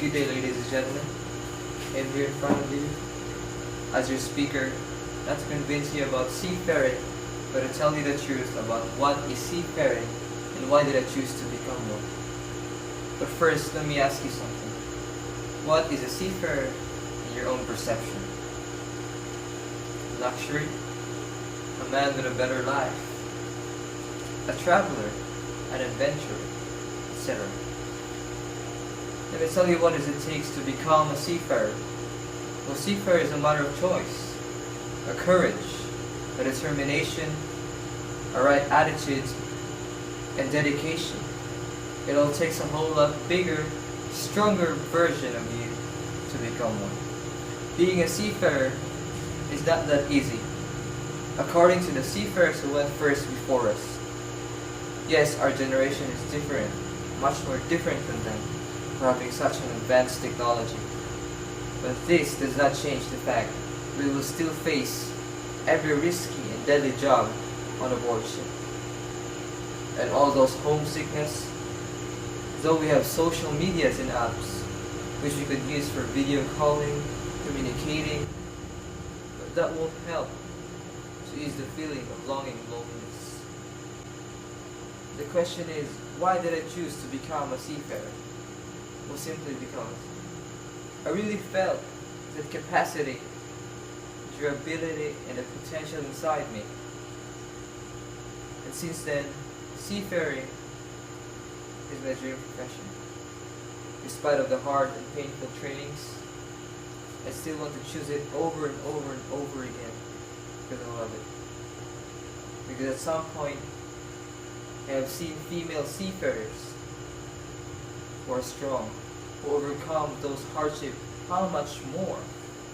Good day, ladies and gentlemen. I'm here in front of you as your speaker, not to convince you about seafaring, but to tell you the truth about what is seafaring and why did I choose to become one. But first, let me ask you something. What is a seafarer in your own perception? Luxury? A man with a better life? A traveler? An adventurer? Etc. Let me tell you what it takes to become a seafarer. Well, seafarer is a matter of choice, a courage, a determination, a right attitude, and dedication. It all takes a whole lot bigger, stronger version of you to become one. Being a seafarer is not that easy, according to the seafarers who went first before us. Yes, our generation is different, much more different than them, for having such an advanced technology. But this does not change the fact we will still face every risky and deadly job on a board ship. And all those homesickness, though we have social medias and apps, which we could use for video calling, communicating, but that won't help to ease the feeling of longing and loneliness. The question is, why did I choose to become a seafarer? Well, simply because I really felt that capacity, durability, and the potential inside me. And since then, seafaring is my dream profession. Despite of the hard and painful trainings, I still want to choose it over and over and over again because I love it. Because at some point, I have seen female seafarers who are strong, who overcome those hardships, how much more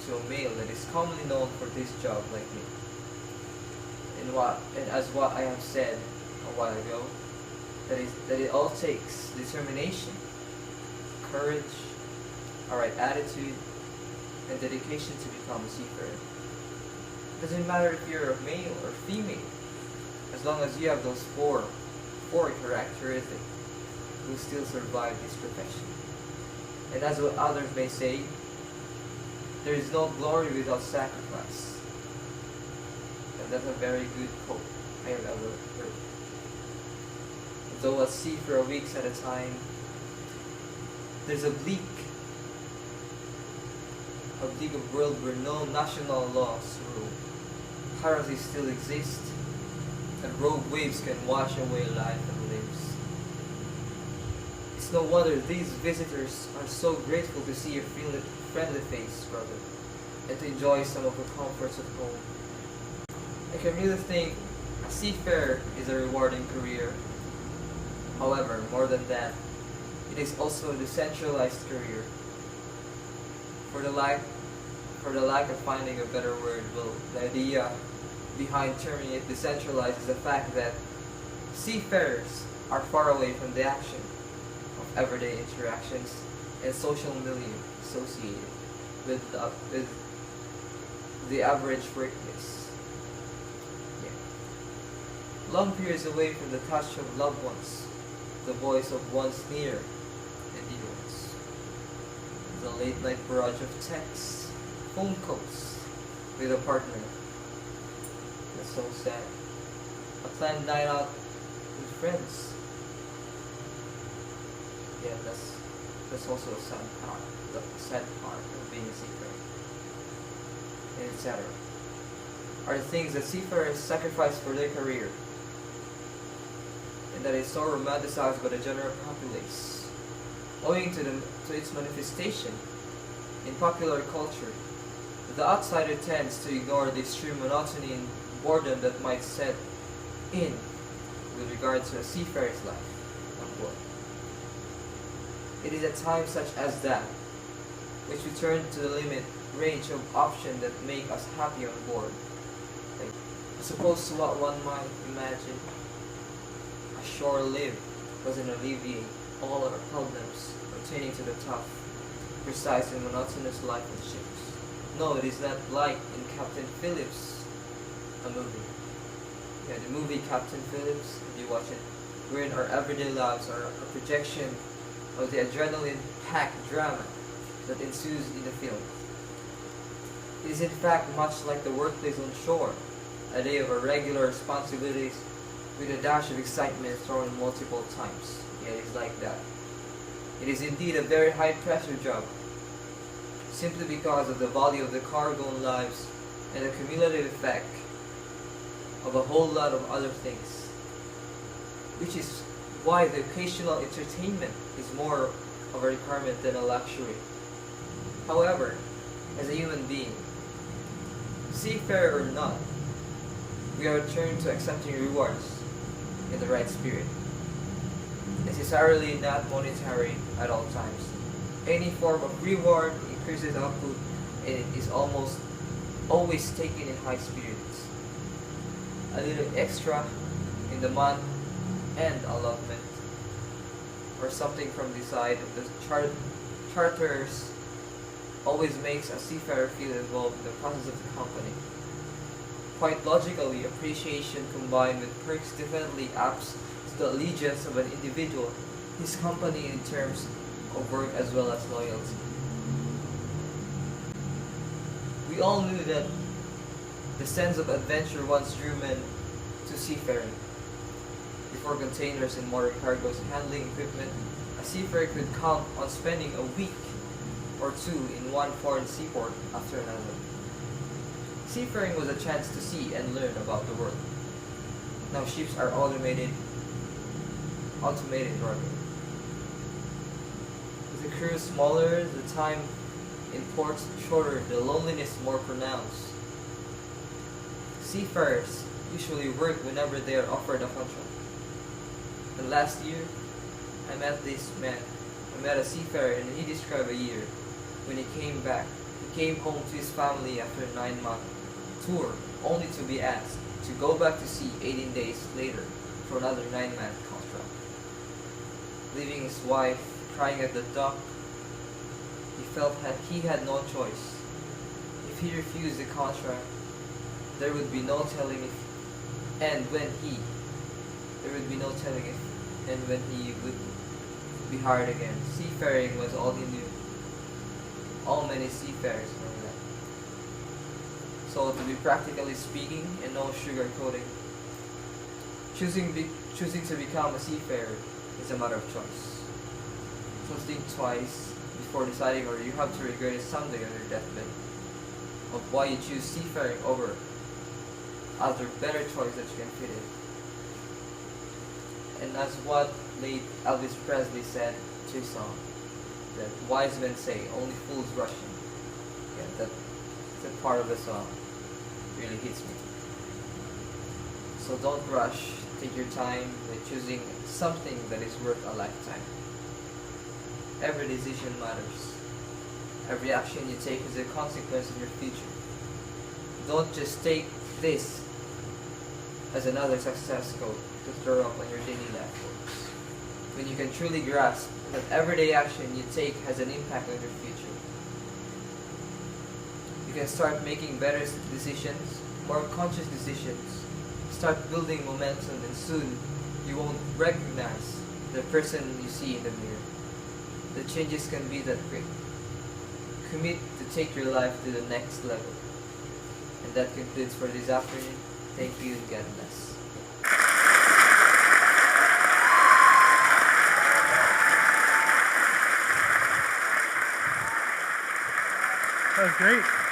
to a male that is commonly known for this job like me. And as what I have said a while ago, that it all takes determination, courage, a right attitude, and dedication to become a seafarer. It doesn't matter if you're a male or female, as long as you have those four characteristics, you'll still survive this profession. And as what others may say, there is no glory without sacrifice. And that's a very good quote I have ever heard. Though at sea for weeks at a time, there's a bleak world where no national laws rule. Piracy still exists, and rogue waves can wash away life and limbs. It's no wonder these visitors are so grateful to see your friendly face, brother, and to enjoy some of the comforts of home. I can really think a seafarer is a rewarding career. However, more than that, it is also a decentralized career. For the lack of finding a better word, well, the idea behind terming it decentralized is the fact that seafarers are far away from the action of everyday interactions and social milieu associated with the average workplace. Yeah. Long periods away from the touch of loved ones, the voice of one's near and dear ones. The late night barrage of texts, phone calls with a partner. That's so sad. A planned night out with friends. Yeah, that's also a sad part. The sad part of being a seafarer. And etc. Are the things that seafarers sacrifice for their career, and that is so romanticized by the general populace, owing to its manifestation in popular culture. The outsider tends to ignore the extreme monotony and boredom that might set in with regard to a seafarer's life on board. It is at times such as that which we turn to the limit range of options that make us happy on board. Like, as opposed to what one might imagine, a shore live doesn't alleviate all our problems pertaining to the tough, precise, and monotonous life of ships. No, it is not like in Captain Phillips, a movie. Yeah, the movie Captain Phillips, if you watch it, wherein our everyday lives are a projection of the adrenaline-packed drama that ensues in the film. It is in fact much like the workplace on shore, a day of irregular responsibilities with a dash of excitement thrown multiple times. Yeah, it is like that. It is indeed a very high-pressure job, simply because of the value of the cargo and lives and the cumulative effect of a whole lot of other things, which is why the occasional entertainment is more of a requirement than a luxury. However, as a human being, seafarer or not, we are turned to accepting rewards in the right spirit, necessarily not monetary at all times. Any form of reward increases output, and it is almost always taken in high spirits. A little extra in the month and allotment, or something from the side of the charterers, always makes a seafarer feel involved in the process of the company. Quite logically, appreciation combined with perks definitely ups the allegiance of an individual, his company in terms of work as well as loyalty. We all knew that the sense of adventure once drew men to seafaring. Before containers and motor cargoes handling equipment, a seafarer could count on spending a week or two in one foreign seaport after another. Seafaring was a chance to see and learn about the world. Now ships are automated rather. With the crew smaller, the time in ports shorter, the loneliness more pronounced. Seafarers usually work whenever they are offered a contract. And last year, I met a seafarer, and he described a year when he came back. He came home to his family after a 9-month tour, only to be asked to go back to sea 18 days later for another 9-month contract. Leaving his wife crying at the dock, he felt that he had no choice. If he refused the contract, there would be no telling if and when he would be hired again. Seafaring was all he knew. All many seafarers know that. So to be practically speaking, and no sugarcoating, choosing to become a seafarer is a matter of choice. So think twice before deciding, or you have to regret it someday on your deathbed, of why you choose seafaring over other better choice that you can fit in. And as what late Elvis Presley said to his song, that wise men say only fools rush in. Yeah, that part of the song really hits me. So don't rush. Take your time by choosing something that is worth a lifetime. Every decision matters. Every action you take is a consequence of your future. Don't just take this as another success code to throw up on your daily life goals. When you can truly grasp that everyday action you take has an impact on your future, you can start making better decisions, more conscious decisions, start building momentum, and soon you won't recognize the person you see in the mirror. The changes can be that quick. Commit to take your life to the next level. And that concludes for this afternoon. Thank you and God bless. That was great.